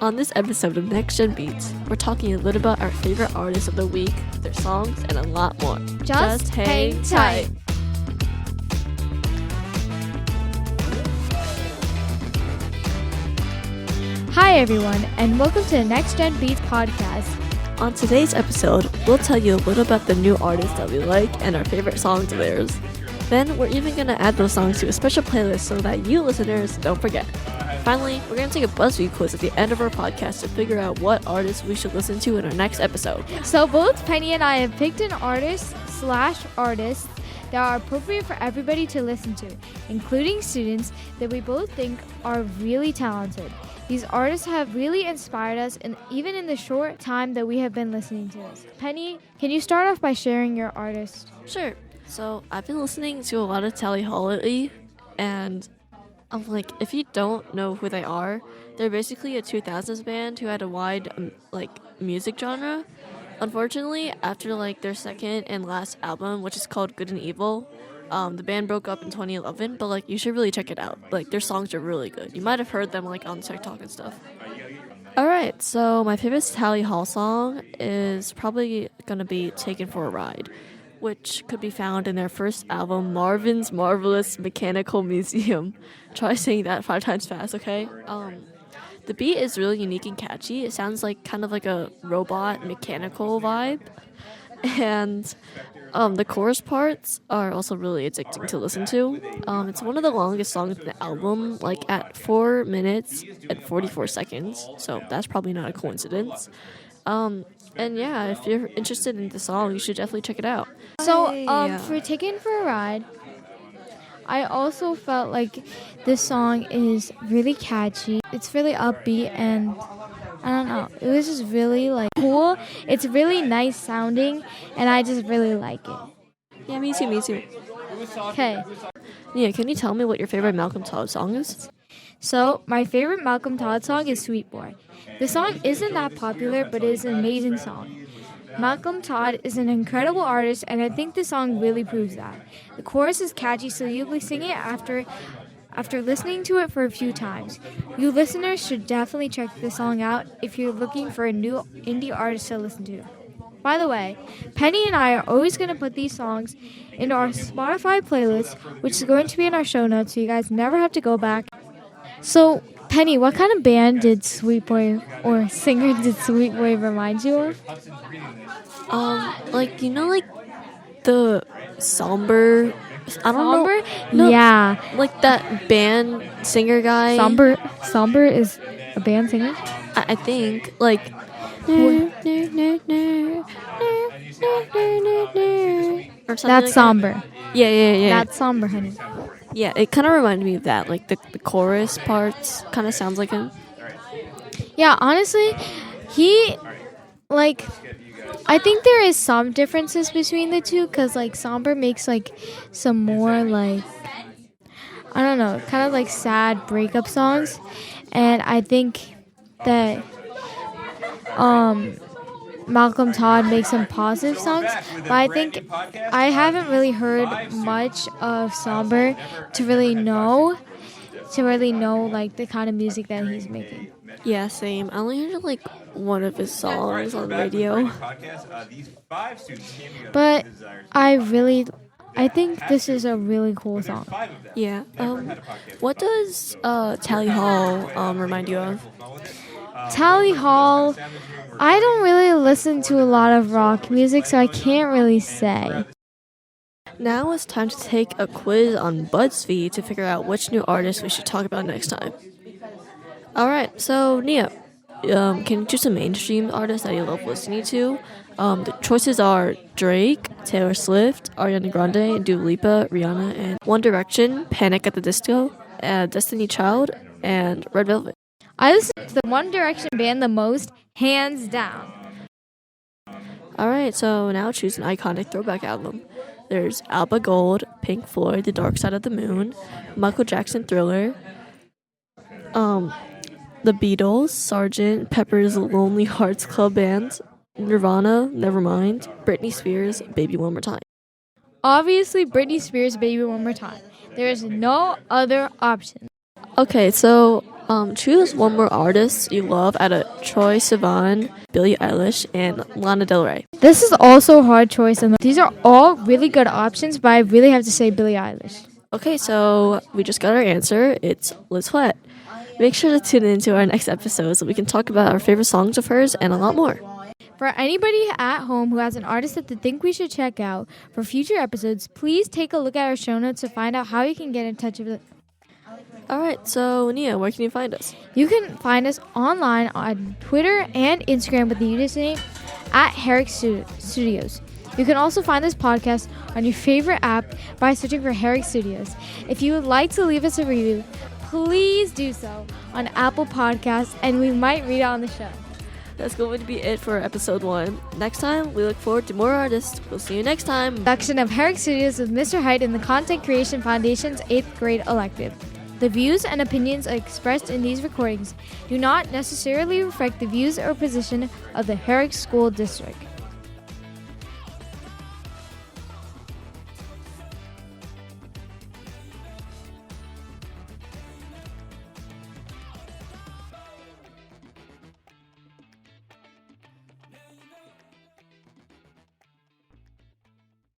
On this episode of Next Gen Beats, we're talking a little about our favorite artists of the week, their songs, and a lot more. Just hang tight. Hi everyone, and welcome to the Next Gen Beats podcast. On today's episode, we'll tell you a little about the new artists that we like and our favorite songs of theirs. Then, we're even going to add those songs to a special playlist so that you listeners don't forget. Finally, we're going to take a Buzzfeed quiz at the end of our podcast to figure out what artists we should listen to in our next episode. So both Penny and I have picked an artist/artists that are appropriate for everybody to listen to, including students that we both think are really talented. These artists have really inspired us, and even in the short time that we have been listening to this. Penny, can you start off by sharing your artist? Sure. So, I've been listening to a lot of Tally Hall lately, and I'm like, if you don't know who they are, they're basically a 2000s band who had a wide, music genre. Unfortunately, after, their second and last album, which is called Good and Evil, the band broke up in 2011, but, you should really check it out. Their songs are really good. You might have heard them, on TikTok and stuff. Alright, so my favorite Tally Hall song is probably gonna be Taken for a Ride, which could be found in their first album, Marvin's Marvelous Mechanical Museum. Try saying that 5 times fast, okay? The beat is really unique and catchy. It sounds kind of like a robot mechanical vibe. And the chorus parts are also really addicting to listen to. It's one of the longest songs in the album, at 4 minutes and 44 seconds. So that's probably not a coincidence. And yeah, if you're interested in the song, you should definitely check it out. So, for Taken for a Ride, I also felt like this song is really catchy. It's really upbeat, and I don't know, it was just really cool. It's really nice sounding, and I just really like it. Yeah, me too. Okay. Nia, can you tell me what your favorite Malcolm Todd song is? So, my favorite Malcolm Todd song is Sweet Boy. The song isn't that popular, but it is an amazing song. Malcolm Todd is an incredible artist, and I think the song really proves that. The chorus is catchy, so you'll be singing it after listening to it for a few times. You listeners should definitely check the song out if you're looking for a new indie artist to listen to. By the way, Penny and I are always going to put these songs into our Spotify playlist, which is going to be in our show notes, so you guys never have to go back. So, Penny, what kind of band did Sweet Boy or singer did Sweet Boy remind you of? The somber, I don't know. No, yeah. That band singer guy. Somber is a band singer? I think, or something That's somber. That. Yeah. That's somber, honey. Yeah, it kind of reminded me of that. The chorus parts kind of sounds like him. Yeah, honestly, I think there is some differences between the two, because, somber makes, some more, I don't know, kind of, sad breakup songs. And I think that, Malcolm Todd makes some positive songs, but I think I haven't really heard much of Somber to really know the kind of music that he's making. Yeah, same. I only heard one of his songs on the radio. But I think this is a really cool song. Yeah. What does Tally Hall remind you of? Tally Hall, I don't really listen to a lot of rock music, so I can't really say. Now it's time to take a quiz on Buzzfeed to figure out which new artist we should talk about next time. Alright, so Nia, can you choose a mainstream artist that you love listening to? The choices are Drake, Taylor Swift, Ariana Grande, Dua Lipa, Rihanna, and One Direction, Panic at the Disco, Destiny Child, and Red Velvet. I listen to the One Direction band the most, hands down. Alright, so now choose an iconic throwback album. There's Alba Gold, Pink Floyd, The Dark Side of the Moon, Michael Jackson Thriller, The Beatles, Sgt. Pepper's Lonely Hearts Club Band, Nirvana, Nevermind, Britney Spears, Baby One More Time. Obviously, Britney Spears' Baby One More Time. There is no other option. Okay, so Choose one more artist you love out of Troye Sivan, Billie Eilish, and Lana Del Rey. This is also a hard choice, and these are all really good options, but I really have to say Billie Eilish. Okay, so we just got our answer. It's Liz Huett. Make sure to tune in to our next episode so we can talk about our favorite songs of hers and a lot more. For anybody at home who has an artist that they think we should check out for future episodes, please take a look at our show notes to find out how you can get in touch with us. Alright, so Nia, where can you find us? You can find us online on Twitter and Instagram with the username at Herrick Studios. You can also find this podcast on your favorite app by searching for Herrick Studios. If you would like to leave us a review, please do so on Apple Podcasts, and we might read it on the show. That's going to be it for episode 1. Next time, we look forward to more artists. We'll see you next time. Production of Herrick Studios with Mr. Huett in the Content Creation Foundation's 8th grade elective. The views and opinions expressed in these recordings do not necessarily reflect the views or position of the Herrick School District.